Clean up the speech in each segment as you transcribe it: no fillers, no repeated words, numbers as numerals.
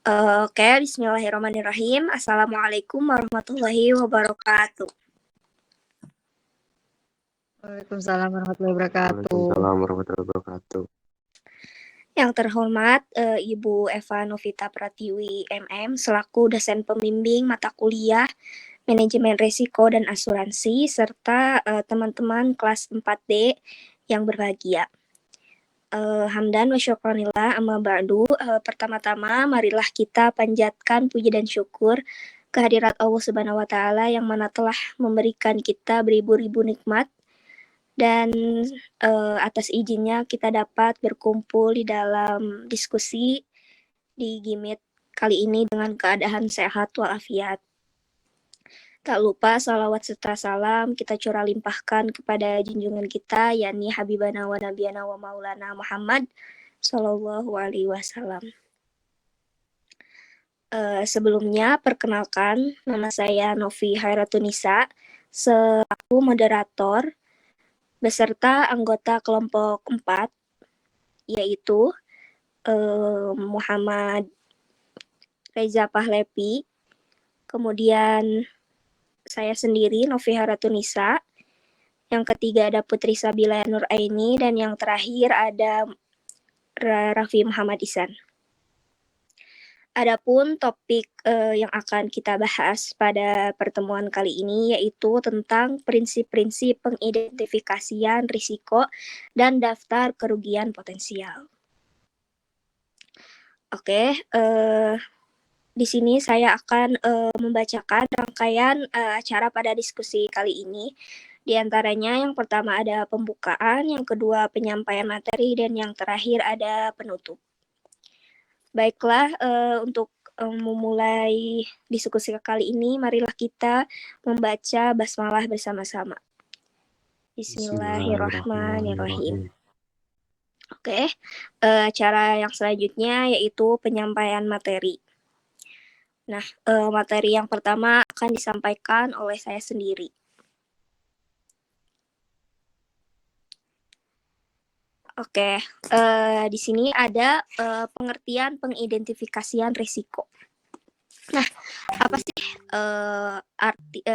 Oke, bismillahirrahmanirrahim. Assalamualaikum warahmatullahi wabarakatuh. Waalaikumsalam warahmatullahi wabarakatuh. Waalaikumsalam warahmatullahi wabarakatuh. Yang terhormat Ibu Eva Novita Pratiwi MM selaku dosen pembimbing mata kuliah Manajemen Risiko dan Asuransi serta teman-teman kelas 4D yang berbahagia. Hamdan wa syukranillah amma ba'du. Pertama-tama marilah kita panjatkan puji dan syukur kehadirat Allah Subhanahu wa taala yang mana telah memberikan kita beribu-ribu nikmat dan atas izinnya kita dapat berkumpul di dalam diskusi di Gimit kali ini dengan keadaan sehat walafiat. Tak lupa salawat serta salam kita curah limpahkan kepada junjungan kita yakni Habibana wa Nabiyana wa Maulana Muhammad Sallallahu Alaihi Wasallam. Sebelumnya perkenalkan nama saya Novi Hairatunisa selaku moderator beserta anggota kelompok 4 yaitu Muhammad Reza Pahlepi, kemudian saya sendiri Novi Hairatunisa, yang ketiga ada Putri Sabila Nuraini, dan yang terakhir ada Raffi Muhammad Ihsan. Adapun topik yang akan kita bahas pada pertemuan kali ini yaitu tentang prinsip-prinsip pengidentifikasian risiko dan daftar kerugian potensial. Oke, di sini saya akan membacakan rangkaian acara pada diskusi kali ini. Di antaranya yang pertama ada pembukaan, yang kedua penyampaian materi, dan yang terakhir ada penutup. Baiklah, untuk memulai diskusi kali ini, marilah kita membaca basmalah bersama-sama. Bismillahirrahmanirrahim. Oke, acara yang selanjutnya yaitu penyampaian materi. Nah, materi yang pertama akan disampaikan oleh saya sendiri. Oke, di sini ada pengertian pengidentifikasian risiko. Nah, apa sih arti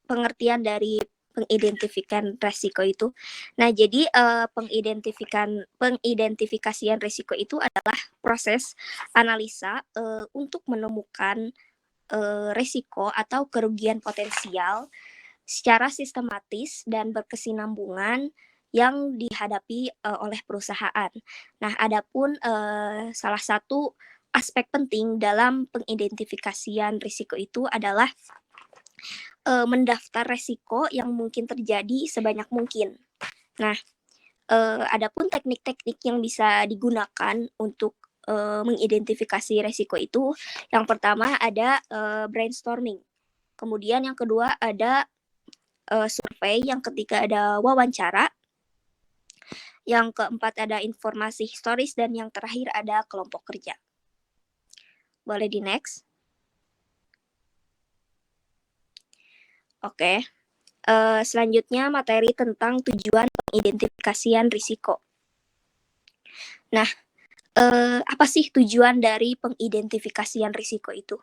pengertian dari pengidentifikasian risiko itu? Nah, jadi pengidentifikasian risiko itu adalah proses analisa untuk menemukan risiko atau kerugian potensial secara sistematis dan berkesinambungan yang dihadapi oleh perusahaan. Nah, adapun salah satu aspek penting dalam pengidentifikasian risiko itu adalah mendaftar risiko yang mungkin terjadi sebanyak mungkin. Nah, adapun teknik-teknik yang bisa digunakan untuk mengidentifikasi risiko itu, yang pertama ada brainstorming. Kemudian yang kedua ada survei, yang ketiga ada wawancara, yang keempat ada informasi historis, dan yang terakhir ada kelompok kerja. Boleh di next? Oke. Selanjutnya materi tentang tujuan pengidentifikasian risiko. Nah, apa sih tujuan dari pengidentifikasian risiko itu?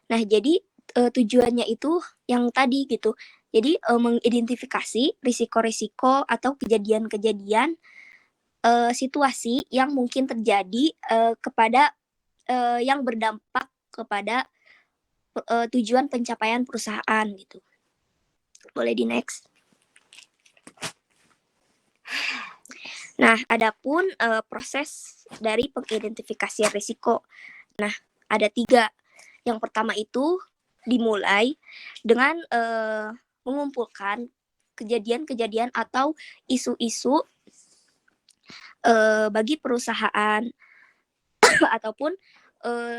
Nah, jadi tujuannya itu yang tadi gitu. Jadi mengidentifikasi risiko-risiko atau kejadian-kejadian situasi yang mungkin terjadi kepada yang berdampak kepada tujuan pencapaian perusahaan gitu. Boleh di next. Nah, adapun proses dari pengidentifikasian risiko. Nah, ada 3. Yang pertama itu dimulai dengan mengumpulkan kejadian-kejadian atau isu-isu bagi perusahaan ataupun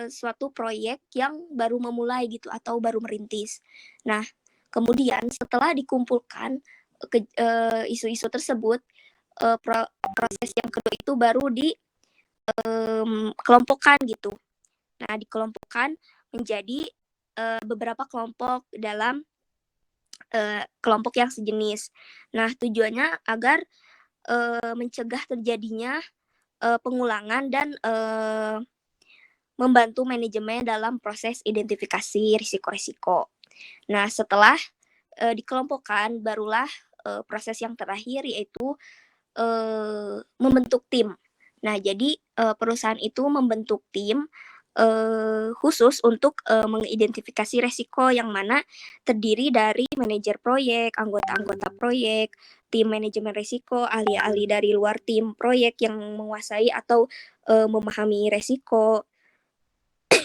suatu proyek yang baru memulai gitu atau baru merintis. Nah, kemudian setelah dikumpulkan isu-isu tersebut, proses yang kedua itu baru dikelompokkan gitu. Nah, dikelompokkan menjadi beberapa kelompok dalam kelompok yang sejenis. Nah, tujuannya agar mencegah terjadinya pengulangan dan membantu manajemen dalam proses identifikasi risiko-risiko. Nah, setelah dikelompokkan, barulah proses yang terakhir yaitu membentuk tim. Nah, jadi perusahaan itu membentuk tim khusus untuk mengidentifikasi resiko yang mana terdiri dari manajer proyek, anggota-anggota proyek, tim manajemen resiko, ahli-ahli dari luar tim proyek yang menguasai atau memahami resiko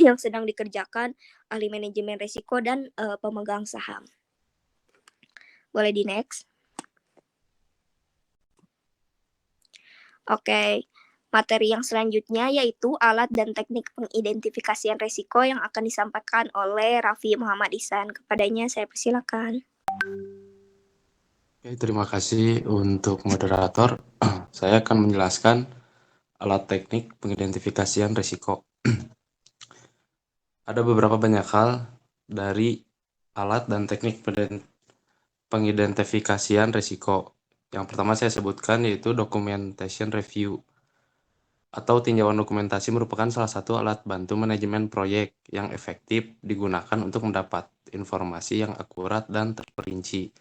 yang sedang dikerjakan, ahli manajemen resiko, dan pemegang saham. Boleh di next. Oke, materi yang selanjutnya yaitu alat dan teknik pengidentifikasian resiko yang akan disampaikan oleh Raffi Muhammad Ihsan. Kepadanya saya persilakan. Oke, terima kasih untuk moderator. Saya akan menjelaskan alat teknik pengidentifikasian risiko. Ada beberapa banyak hal dari alat dan teknik pengidentifikasian risiko. Yang pertama saya sebutkan yaitu documentation review atau tinjauan dokumentasi merupakan salah satu alat bantu manajemen proyek yang efektif digunakan untuk mendapat informasi yang akurat dan terperinci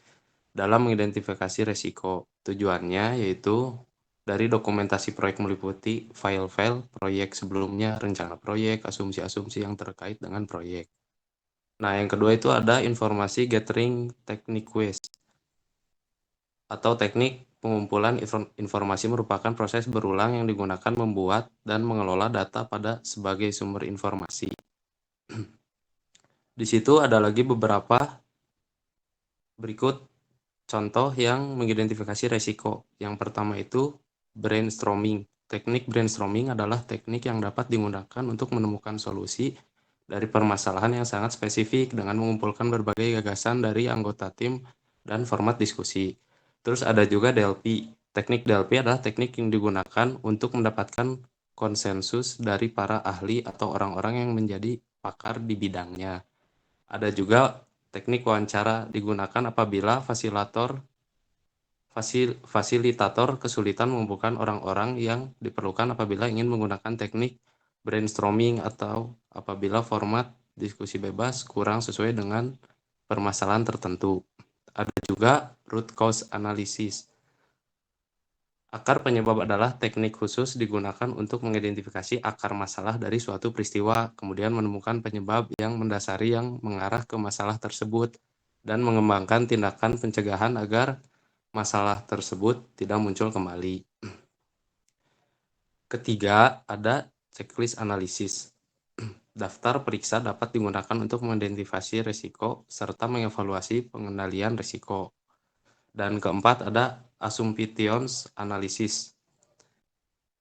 dalam mengidentifikasi risiko. Tujuannya yaitu dari dokumentasi proyek meliputi file-file proyek sebelumnya, rencana proyek, asumsi-asumsi yang terkait dengan proyek. Nah, yang kedua itu ada informasi gathering techniques atau teknik pengumpulan informasi merupakan proses berulang yang digunakan membuat dan mengelola data pada sebagai sumber informasi. Di situ ada lagi beberapa berikut contoh yang mengidentifikasi resiko. Yang pertama itu brainstorming. Teknik brainstorming adalah teknik yang dapat digunakan untuk menemukan solusi dari permasalahan yang sangat spesifik dengan mengumpulkan berbagai gagasan dari anggota tim dan format diskusi. Terus ada juga DLP. Teknik DLP adalah teknik yang digunakan untuk mendapatkan konsensus dari para ahli atau orang-orang yang menjadi pakar di bidangnya. Ada juga teknik wawancara digunakan apabila fasilitator kesulitan mengumpulkan orang-orang yang diperlukan apabila ingin menggunakan teknik brainstorming atau apabila format diskusi bebas kurang sesuai dengan permasalahan tertentu. Ada juga root cause analysis. Akar penyebab adalah teknik khusus digunakan untuk mengidentifikasi akar masalah dari suatu peristiwa, kemudian menemukan penyebab yang mendasari yang mengarah ke masalah tersebut, dan mengembangkan tindakan pencegahan agar masalah tersebut tidak muncul kembali. Ketiga, ada checklist analisis. Daftar periksa dapat digunakan untuk mengidentifikasi risiko serta mengevaluasi pengendalian risiko. Dan keempat, ada assumptions analysis.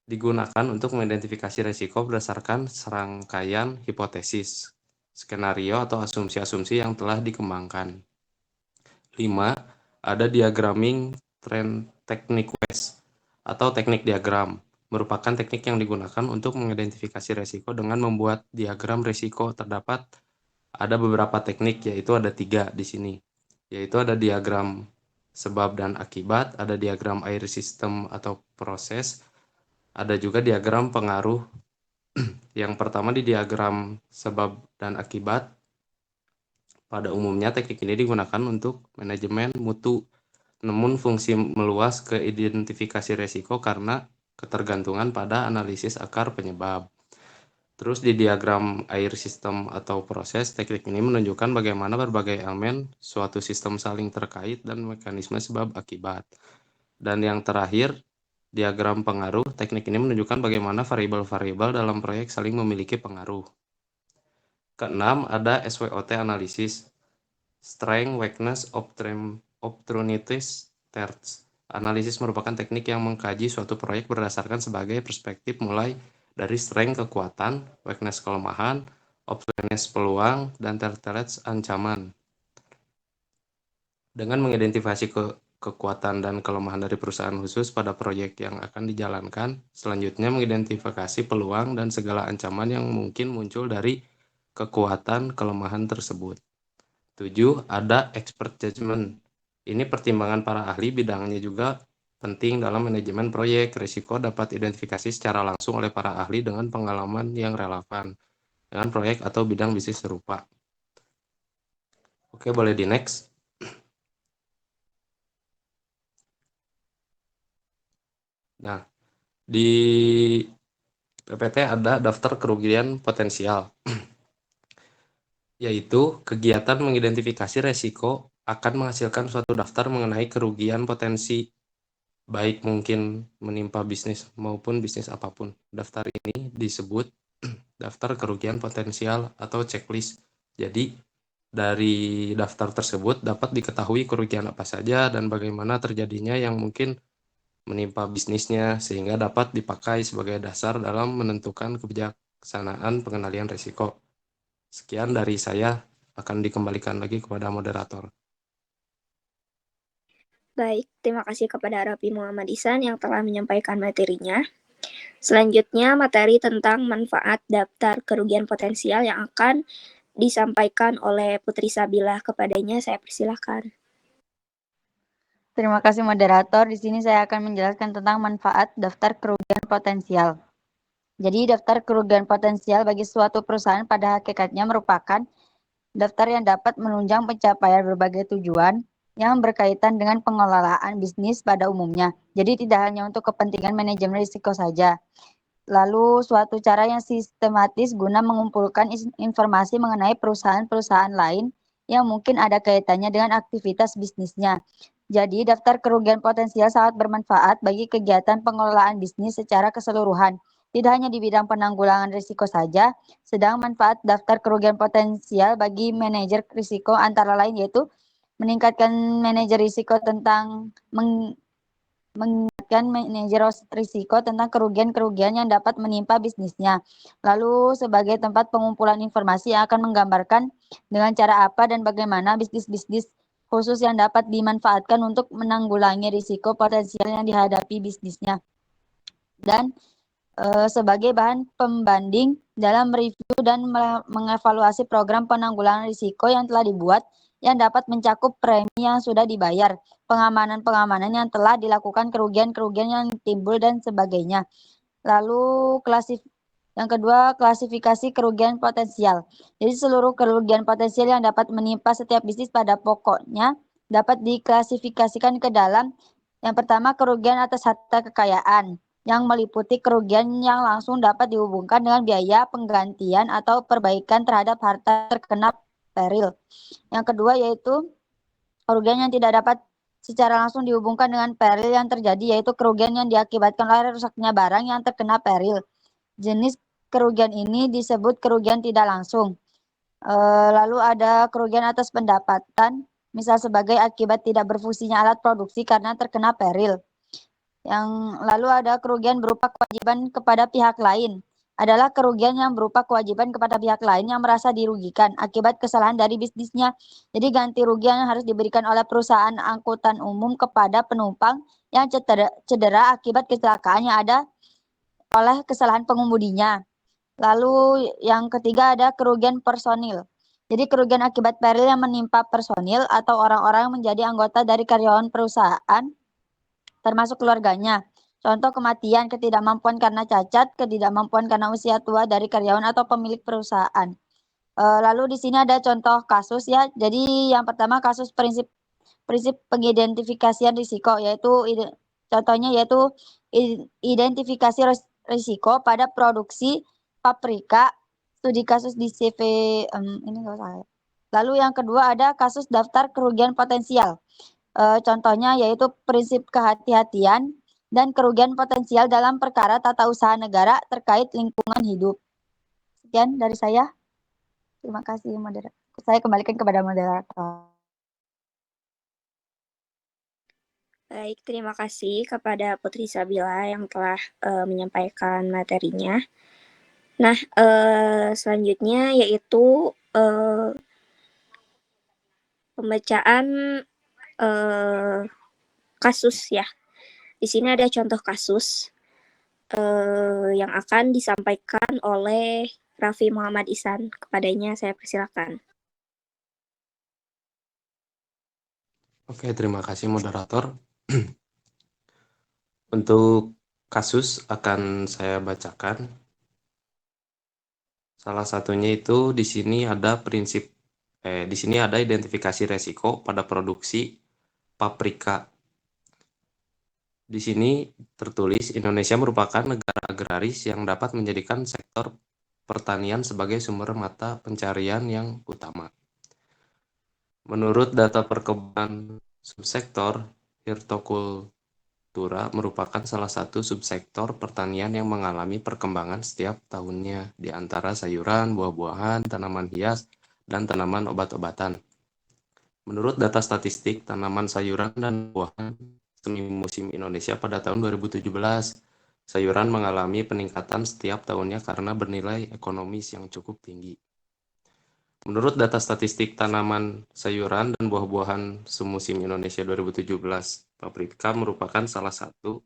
Digunakan untuk mengidentifikasi risiko berdasarkan serangkaian hipotesis, skenario atau asumsi-asumsi yang telah dikembangkan. 5. Ada diagramming trend techniques atau teknik diagram. Merupakan teknik yang digunakan untuk mengidentifikasi risiko dengan membuat diagram risiko. Terdapat ada beberapa teknik, yaitu ada 3 di sini. Yaitu ada diagram sebab dan akibat, ada diagram air system atau proses, ada juga diagram pengaruh. Yang pertama di diagram sebab dan akibat. Pada umumnya teknik ini digunakan untuk manajemen mutu, namun fungsi meluas ke identifikasi risiko karena ketergantungan pada analisis akar penyebab. Terus di diagram air system atau proses, teknik ini menunjukkan bagaimana berbagai elemen suatu sistem saling terkait dan mekanisme sebab akibat. Dan yang terakhir, diagram pengaruh, teknik ini menunjukkan bagaimana variabel-variabel dalam proyek saling memiliki pengaruh. Keenam, ada SWOT analisis, Strength, Weakness, Opportunities, Threats. Analisis merupakan teknik yang mengkaji suatu proyek berdasarkan sebagai perspektif mulai dari strength kekuatan, weakness kelemahan, opportunities peluang, dan threats ancaman. Dengan mengidentifikasi kekuatan dan kelemahan dari perusahaan khusus pada proyek yang akan dijalankan, selanjutnya mengidentifikasi peluang dan segala ancaman yang mungkin muncul dari kekuatan kelemahan tersebut. 7. Ada expert judgment. Ini pertimbangan para ahli bidangnya juga penting dalam manajemen proyek. Risiko dapat identifikasi secara langsung oleh para ahli dengan pengalaman yang relevan. dengan proyek atau bidang bisnis serupa. Oke, boleh di next. Nah, di PPT ada daftar kerugian potensial, yaitu kegiatan mengidentifikasi resiko akan menghasilkan suatu daftar mengenai kerugian potensi, baik mungkin menimpa bisnis maupun bisnis apapun. Daftar ini disebut daftar kerugian potensial atau checklist. Jadi, dari daftar tersebut dapat diketahui kerugian apa saja dan bagaimana terjadinya yang mungkin menimpa bisnisnya, sehingga dapat dipakai sebagai dasar dalam menentukan kebijaksanaan pengendalian risiko. Sekian dari saya, akan dikembalikan lagi kepada moderator. Baik, terima kasih kepada Raffi Muhammad Ihsan yang telah menyampaikan materinya. Selanjutnya, materi tentang manfaat daftar kerugian potensial yang akan disampaikan oleh Putri Sabila. Kepadanya saya persilahkan. Terima kasih moderator. Di sini saya akan menjelaskan tentang manfaat daftar kerugian potensial. Jadi daftar kerugian potensial bagi suatu perusahaan pada hakikatnya merupakan daftar yang dapat menunjang pencapaian berbagai tujuan yang berkaitan dengan pengelolaan bisnis pada umumnya. Jadi tidak hanya untuk kepentingan manajemen risiko saja. Lalu suatu cara yang sistematis guna mengumpulkan informasi mengenai perusahaan-perusahaan lain yang mungkin ada kaitannya dengan aktivitas bisnisnya. Jadi daftar kerugian potensial sangat bermanfaat bagi kegiatan pengelolaan bisnis secara keseluruhan. Tidak hanya di bidang penanggulangan risiko saja, sedang manfaat daftar kerugian potensial bagi manajer risiko antara lain yaitu meningkatkan manajer risiko tentang mengingatkan manajer risiko tentang kerugian-kerugian yang dapat menimpa bisnisnya. Lalu sebagai tempat pengumpulan informasi yang akan menggambarkan dengan cara apa dan bagaimana bisnis-bisnis khusus yang dapat dimanfaatkan untuk menanggulangi risiko potensial yang dihadapi bisnisnya. Dan sebagai bahan pembanding dalam review dan mengevaluasi program penanggulangan risiko yang telah dibuat yang dapat mencakup premi yang sudah dibayar, pengamanan-pengamanan yang telah dilakukan, kerugian-kerugian yang timbul dan sebagainya. Lalu yang kedua, klasifikasi kerugian potensial. Jadi seluruh kerugian potensial yang dapat menimpa setiap bisnis pada pokoknya dapat diklasifikasikan ke dalam yang pertama kerugian atas harta kekayaan yang meliputi kerugian yang langsung dapat dihubungkan dengan biaya penggantian atau perbaikan terhadap harta terkena peril. Yang kedua yaitu kerugian yang tidak dapat secara langsung dihubungkan dengan peril yang terjadi, yaitu kerugian yang diakibatkan oleh rusaknya barang yang terkena peril. Jenis kerugian ini disebut kerugian tidak langsung. Lalu ada kerugian atas pendapatan, misal sebagai akibat tidak berfungsinya alat produksi karena terkena peril. Yang lalu ada kerugian berupa kewajiban kepada pihak lain. Adalah kerugian yang berupa kewajiban kepada pihak lain yang merasa dirugikan akibat kesalahan dari bisnisnya. Jadi ganti rugi yang harus diberikan oleh perusahaan angkutan umum kepada penumpang yang cedera akibat kecelakaan yang ada oleh kesalahan pengemudinya. Lalu yang ketiga ada kerugian personil. Jadi kerugian akibat peril yang menimpa personil atau orang-orang yang menjadi anggota dari karyawan perusahaan termasuk keluarganya. Contoh kematian, ketidakmampuan karena cacat, ketidakmampuan karena usia tua dari karyawan atau pemilik perusahaan. Lalu di sini ada contoh kasus ya. Jadi yang pertama kasus prinsip pengidentifikasian risiko contohnya yaitu identifikasi risiko pada produksi paprika, studi kasus di CV ini enggak usah. Lalu yang kedua ada kasus daftar kerugian potensial. Contohnya yaitu prinsip kehati-hatian dan kerugian potensial dalam perkara tata usaha negara terkait lingkungan hidup. Sekian dari saya. Terima kasih moderator. Saya kembalikan kepada moderator. Baik, terima kasih kepada Putri Sabila yang telah menyampaikan materinya. Nah, selanjutnya yaitu pembacaan kasus ya. Di sini ada contoh kasus yang akan disampaikan oleh Raffi Muhammad Ihsan. Kepadanya saya persilakan. Oke, terima kasih moderator. Untuk kasus akan saya bacakan. Salah satunya itu di sini ada di sini ada identifikasi resiko pada produksi paprika. Di sini tertulis Indonesia merupakan negara agraris yang dapat menjadikan sektor pertanian sebagai sumber mata pencarian yang utama. Menurut data perkebunan subsektor, hortikultura merupakan salah satu subsektor pertanian yang mengalami perkembangan setiap tahunnya, di antara sayuran, buah-buahan, tanaman hias, dan tanaman obat-obatan. Menurut data statistik tanaman sayuran dan buahan semi musim Indonesia pada tahun 2017, sayuran mengalami peningkatan setiap tahunnya karena bernilai ekonomis yang cukup tinggi. Menurut data statistik tanaman sayuran dan buah-buahan semusim Indonesia 2017, paprika merupakan salah satu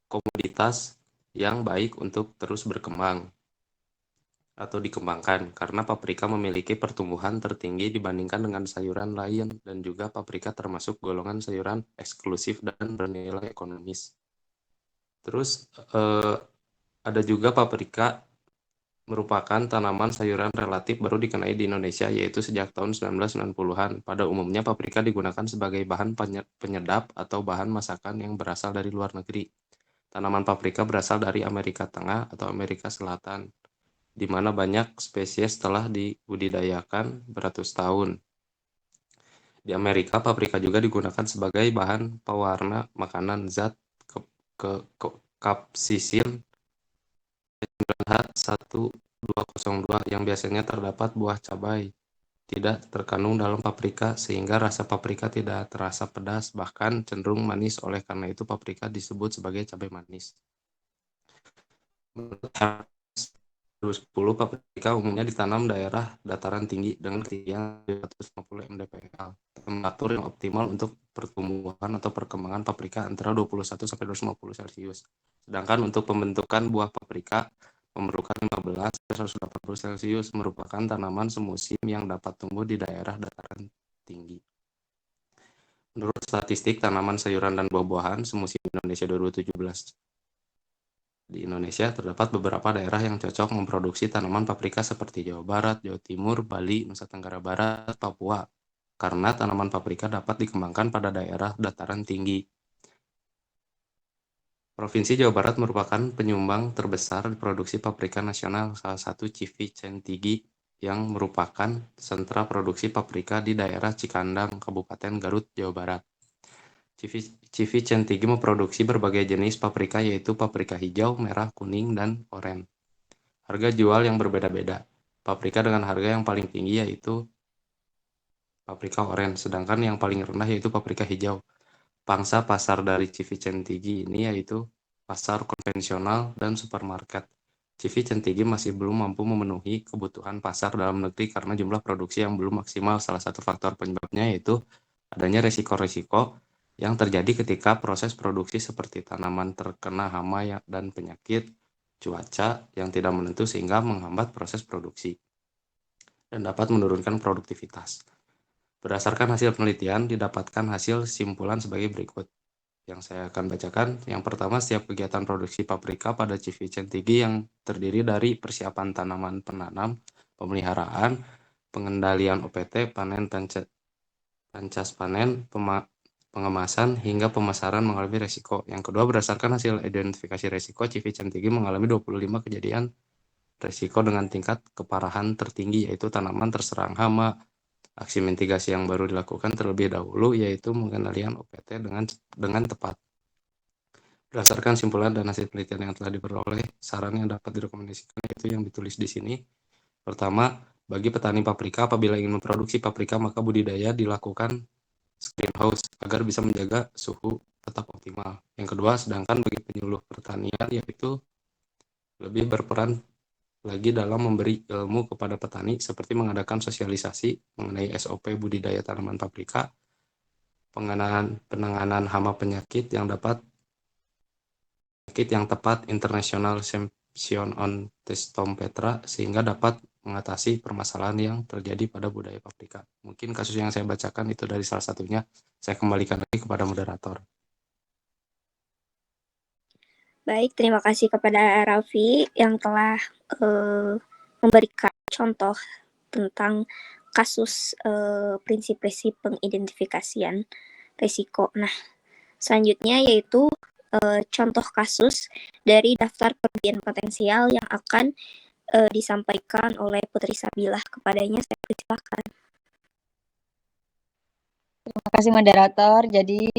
komoditas yang baik untuk terus berkembang atau dikembangkan karena paprika memiliki pertumbuhan tertinggi dibandingkan dengan sayuran lain dan juga paprika termasuk golongan sayuran eksklusif dan bernilai ekonomis. Terus ada juga paprika merupakan tanaman sayuran relatif baru dikenai di Indonesia yaitu sejak tahun 1990-an. Pada umumnya paprika digunakan sebagai bahan penyedap atau bahan masakan yang berasal dari luar negeri. Tanaman paprika berasal dari Amerika Tengah atau Amerika Selatan, di mana banyak spesies telah dibudidayakan beratus tahun. Di Amerika, paprika juga digunakan sebagai bahan pewarna makanan zat kapsisin H1202 yang biasanya terdapat buah cabai tidak terkandung dalam paprika sehingga rasa paprika tidak terasa pedas bahkan cenderung manis, oleh karena itu paprika disebut sebagai cabai manis. Menurut 2010, paprika umumnya ditanam daerah dataran tinggi dengan ketinggian 250 mdpl. Temperatur yang optimal untuk pertumbuhan atau perkembangan paprika antara 21 sampai 250 Celcius. Sedangkan untuk pembentukan buah paprika memerlukan 15 sampai 180 Celcius, merupakan tanaman semusim yang dapat tumbuh di daerah dataran tinggi. Menurut statistik tanaman sayuran dan buah-buahan semusim Indonesia 2017, di Indonesia terdapat beberapa daerah yang cocok memproduksi tanaman paprika seperti Jawa Barat, Jawa Timur, Bali, Nusa Tenggara Barat, Papua, karena tanaman paprika dapat dikembangkan pada daerah dataran tinggi. Provinsi Jawa Barat merupakan penyumbang terbesar di produksi paprika nasional, salah satu Civi-Centigi yang merupakan sentra produksi paprika di daerah Cikandang, Kabupaten Garut, Jawa Barat. Civi-Centigi memproduksi berbagai jenis paprika yaitu paprika hijau, merah, kuning, dan oranye. Harga jual yang berbeda-beda. Paprika dengan harga yang paling tinggi yaitu paprika oranye, sedangkan yang paling rendah yaitu paprika hijau. Pangsa pasar dari Civi-Centigi ini yaitu pasar konvensional dan supermarket. Civi-Centigi masih belum mampu memenuhi kebutuhan pasar dalam negeri karena jumlah produksi yang belum maksimal. Salah satu faktor penyebabnya yaitu adanya resiko-resiko yang terjadi ketika proses produksi seperti tanaman terkena hama dan penyakit, cuaca yang tidak menentu sehingga menghambat proses produksi dan dapat menurunkan produktivitas. Berdasarkan hasil penelitian, didapatkan hasil simpulan sebagai berikut yang saya akan bacakan. Yang pertama, setiap kegiatan produksi paprika pada Civi-Centigi yang terdiri dari persiapan tanaman penanam, pemeliharaan, pengendalian OPT, panen, pancas panen, pengemasan, hingga pemasaran mengalami resiko. Yang kedua, berdasarkan hasil identifikasi resiko, Civi-Centigi mengalami 25 kejadian resiko dengan tingkat keparahan tertinggi, yaitu tanaman terserang hama. Aksi mitigasi yang baru dilakukan terlebih dahulu yaitu pengendalian OPT dengan tepat. Berdasarkan simpulan dan hasil penelitian yang telah diperoleh, saran yang dapat direkomendasikan yaitu yang ditulis di sini. Pertama, bagi petani paprika apabila ingin memproduksi paprika maka budidaya dilakukan greenhouse agar bisa menjaga suhu tetap optimal. Yang kedua, sedangkan bagi penyuluh pertanian yaitu lebih berperan lagi dalam memberi ilmu kepada petani seperti mengadakan sosialisasi mengenai SOP budidaya tanaman paprika, penanganan hama penyakit yang tepat, international Champion on Testompetra sehingga dapat mengatasi permasalahan yang terjadi pada budaya paprika. Mungkin kasus yang saya bacakan itu dari salah satunya. Saya kembalikan lagi kepada moderator. Baik, terima kasih kepada Raffi yang telah memberikan contoh tentang kasus prinsip-prinsip pengidentifikasian risiko. Nah, selanjutnya yaitu contoh kasus dari daftar kerugian potensial yang akan disampaikan oleh Putri Sabilah kepadanya. Saya persilahkan. Terima kasih moderator. Jadi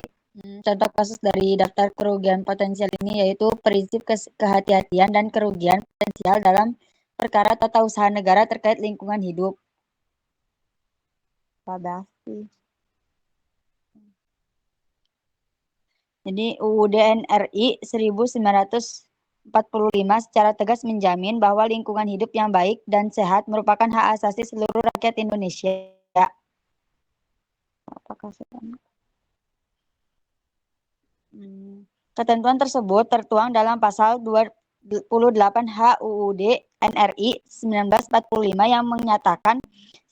contoh kasus dari daftar kerugian potensial ini yaitu prinsip kehati-hatian dan kerugian potensial dalam perkara tata usaha negara terkait lingkungan hidup. Jadi UUD NRI 1945 secara tegas menjamin bahwa lingkungan hidup yang baik dan sehat merupakan hak asasi seluruh rakyat Indonesia. Ketentuan tersebut tertuang dalam pasal 28H UUD NRI 1945 yang menyatakan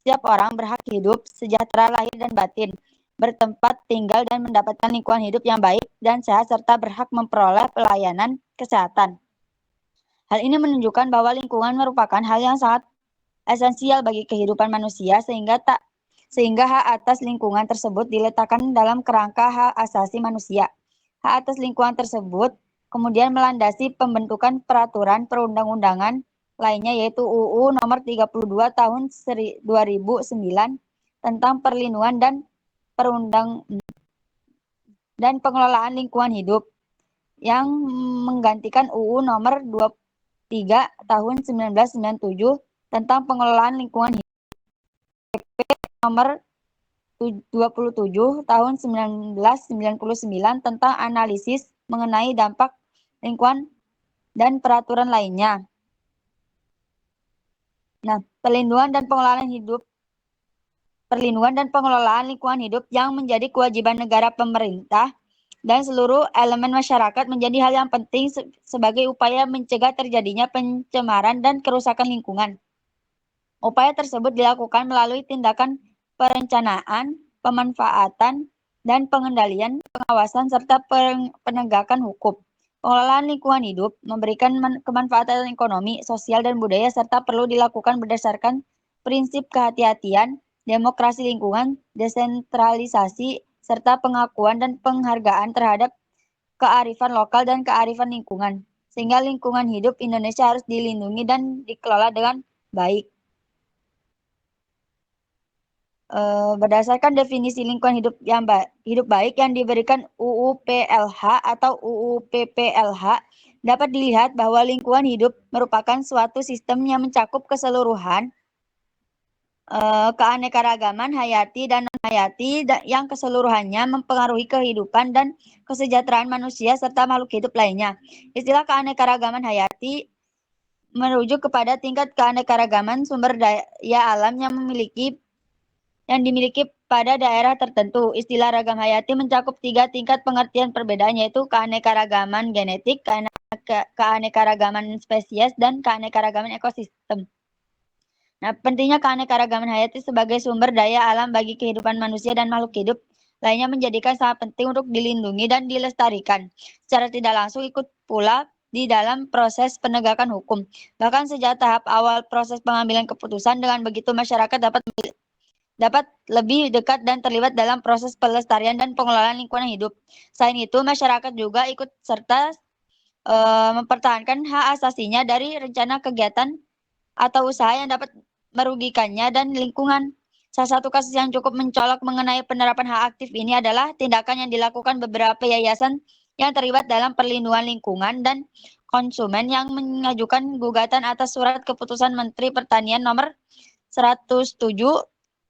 setiap orang berhak hidup sejahtera lahir dan batin, bertempat tinggal dan mendapatkan lingkungan hidup yang baik dan sehat serta berhak memperoleh pelayanan kesehatan. Hal ini menunjukkan bahwa lingkungan merupakan hal yang sangat esensial bagi kehidupan manusia sehingga hak atas lingkungan tersebut diletakkan dalam kerangka hak asasi manusia. Hak atas lingkungan tersebut kemudian melandasi pembentukan peraturan perundang-undangan lainnya yaitu UU nomor 32 tahun 2009 tentang perlindungan dan pengelolaan lingkungan hidup yang menggantikan UU nomor 23 tahun 1997 tentang pengelolaan lingkungan hidup, PP nomor 27 tahun 1999 tentang analisis mengenai dampak lingkungan dan peraturan lainnya. Nah, perlindungan dan pengelolaan lingkungan hidup yang menjadi kewajiban negara, pemerintah, dan seluruh elemen masyarakat menjadi hal yang penting sebagai upaya mencegah terjadinya pencemaran dan kerusakan lingkungan. Upaya tersebut dilakukan melalui tindakan perencanaan, pemanfaatan, dan pengendalian, pengawasan, serta penegakan hukum. Pengelolaan lingkungan hidup memberikan kemanfaatan ekonomi, sosial, dan budaya serta perlu dilakukan berdasarkan prinsip kehati-hatian, demokrasi lingkungan, desentralisasi, serta pengakuan dan penghargaan terhadap kearifan lokal dan kearifan lingkungan. Sehingga lingkungan hidup Indonesia harus dilindungi dan dikelola dengan baik. Berdasarkan definisi lingkungan hidup baik yang diberikan UU PLH atau UU PPLH, dapat dilihat bahwa lingkungan hidup merupakan suatu sistem yang mencakup keseluruhan keanekaragaman hayati dan non-hayati yang keseluruhannya mempengaruhi kehidupan dan kesejahteraan manusia serta makhluk hidup lainnya. Istilah keanekaragaman hayati merujuk kepada tingkat keanekaragaman sumber daya alam yang dimiliki pada daerah tertentu. Istilah ragam hayati mencakup 3 tingkat pengertian perbedaan yaitu keanekaragaman genetik, keanekaragaman spesies, dan keanekaragaman ekosistem. Nah, pentingnya keanekaragaman hayati sebagai sumber daya alam bagi kehidupan manusia dan makhluk hidup lainnya menjadikan sangat penting untuk dilindungi dan dilestarikan. Secara tidak langsung ikut pula di dalam proses penegakan hukum. Bahkan sejak tahap awal proses pengambilan keputusan, dengan begitu masyarakat dapat lebih dekat dan terlibat dalam proses pelestarian dan pengelolaan lingkungan hidup. Selain itu, masyarakat juga ikut serta mempertahankan hak asasinya dari rencana kegiatan atau usaha yang dapat merugikannya dan lingkungan. Salah satu kasus yang cukup mencolok mengenai penerapan hak aktif ini adalah tindakan yang dilakukan beberapa yayasan yang terlibat dalam perlindungan lingkungan dan konsumen yang mengajukan gugatan atas surat keputusan Menteri Pertanian nomor 107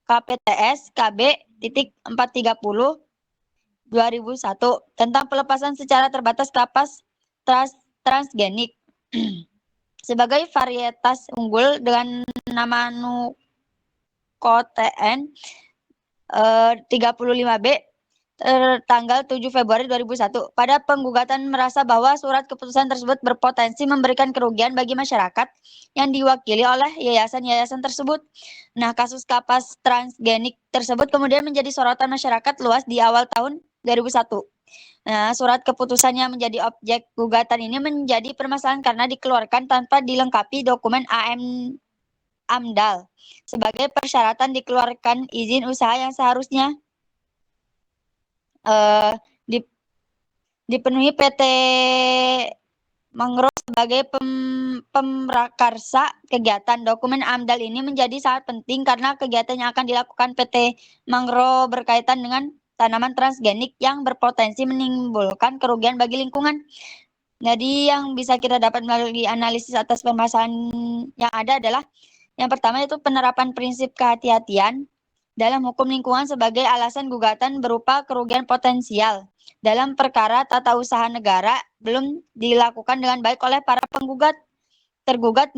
KPTS KB.430 2001 tentang pelepasan secara terbatas kapas transgenik sebagai varietas unggul dengan nama Nukoten 35B tanggal 7 Februari 2001. Pada penggugatan merasa bahwa surat keputusan tersebut berpotensi memberikan kerugian bagi masyarakat yang diwakili oleh yayasan-yayasan tersebut. Nah, kasus kapas transgenik tersebut kemudian menjadi sorotan masyarakat luas di awal tahun 2001. Nah, surat keputusan yang menjadi objek gugatan ini menjadi permasalahan karena dikeluarkan tanpa dilengkapi dokumen AMDAL sebagai persyaratan dikeluarkan izin usaha yang seharusnya dipenuhi PT Mangrove sebagai pemrakarsa kegiatan. Dokumen AMDAL ini menjadi sangat penting karena kegiatan yang akan dilakukan PT Mangrove berkaitan dengan tanaman transgenik yang berpotensi menimbulkan kerugian bagi lingkungan. Jadi yang bisa kita dapat melalui analisis atas permasalahan yang ada adalah yang pertama itu penerapan prinsip kehati-hatian dalam hukum lingkungan sebagai alasan gugatan berupa kerugian potensial dalam perkara tata usaha negara belum dilakukan dengan baik oleh para penggugat, tergugat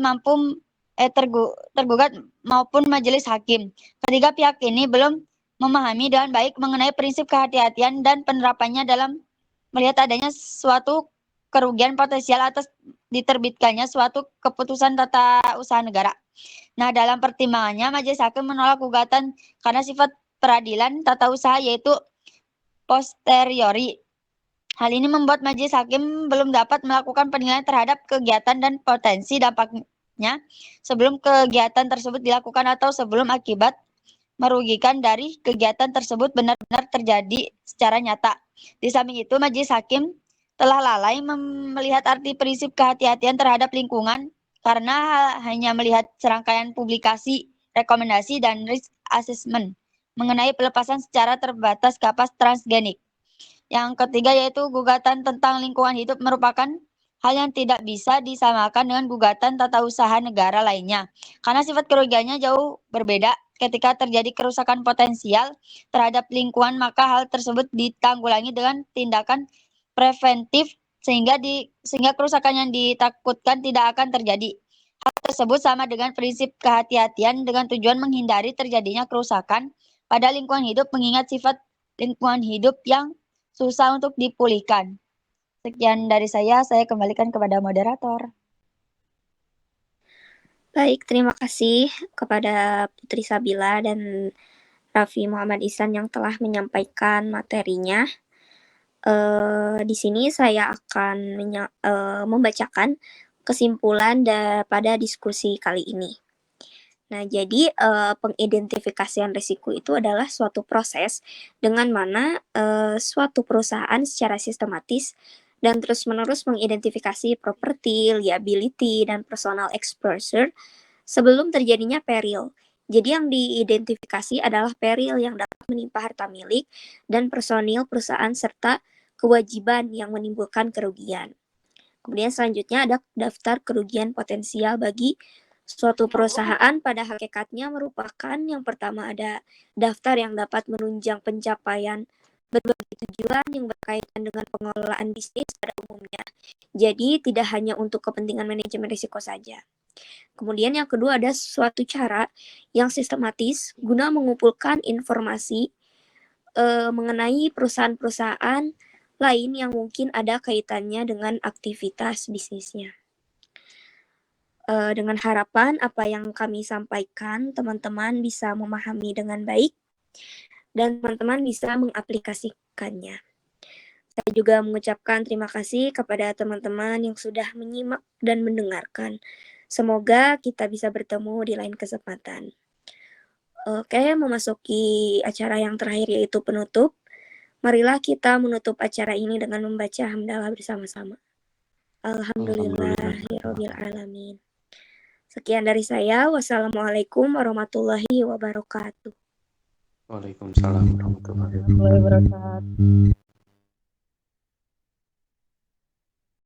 maupun majelis hakim. Ketiga pihak ini belum memahami dengan baik mengenai prinsip kehati-hatian dan penerapannya dalam melihat adanya suatu kerugian potensial atas diterbitkannya suatu keputusan tata usaha negara. Nah, dalam pertimbangannya, majelis hakim menolak gugatan karena sifat peradilan tata usaha yaitu posteriori. Hal ini membuat majelis hakim belum dapat melakukan penilaian terhadap kegiatan dan potensi dampaknya sebelum kegiatan tersebut dilakukan atau sebelum akibat merugikan dari kegiatan tersebut benar-benar terjadi secara nyata. Di samping itu, majelis hakim telah lalai melihat arti prinsip kehati-hatian terhadap lingkungan karena hanya melihat serangkaian publikasi, rekomendasi, dan risk assessment mengenai pelepasan secara terbatas kapas transgenik. Yang ketiga yaitu gugatan tentang lingkungan hidup merupakan hal yang tidak bisa disamakan dengan gugatan tata usaha negara lainnya. Karena sifat kerugiannya jauh berbeda. Ketika terjadi kerusakan potensial terhadap lingkungan, maka hal tersebut ditanggulangi dengan tindakan preventif sehingga kerusakan yang ditakutkan tidak akan terjadi. Hal tersebut sama dengan prinsip kehati-hatian dengan tujuan menghindari terjadinya kerusakan pada lingkungan hidup mengingat sifat lingkungan hidup yang susah untuk dipulihkan. Sekian dari saya kembalikan kepada moderator. Baik, terima kasih kepada Putri Sabila dan Raffi Muhammad Ihsan yang telah menyampaikan materinya. Di sini saya akan membacakan kesimpulan pada diskusi kali ini. Nah, jadi pengidentifikasian risiko itu adalah suatu proses dengan mana suatu perusahaan secara sistematis dan terus-menerus mengidentifikasi properti, liability, dan personal exposure sebelum terjadinya peril. Jadi yang diidentifikasi adalah peril yang dapat menimpa harta milik dan personil perusahaan serta kewajiban yang menimbulkan kerugian. Kemudian selanjutnya ada daftar kerugian potensial bagi suatu perusahaan. Pada hakikatnya merupakan yang pertama ada daftar yang dapat menunjang pencapaian berbagai tujuan yang berkaitan dengan pengelolaan bisnis pada umumnya. Jadi tidak hanya untuk kepentingan manajemen risiko saja. Kemudian yang kedua ada suatu cara yang sistematis guna mengumpulkan informasi mengenai perusahaan-perusahaan lain yang mungkin ada kaitannya dengan aktivitas bisnisnya. Dengan harapan apa yang kami sampaikan teman-teman bisa memahami dengan baik dan teman-teman bisa mengaplikasikannya. Saya juga mengucapkan terima kasih kepada teman-teman yang sudah menyimak dan mendengarkan. Semoga kita bisa bertemu di lain kesempatan. Oke, memasuki acara yang terakhir yaitu penutup. Marilah kita menutup acara ini dengan membaca hamdalah bersama-sama. Alhamdulillahirabbil alamin. Sekian dari saya. Wassalamualaikum warahmatullahi wabarakatuh. Waalaikumsalam warahmatullahi wabarakatuh.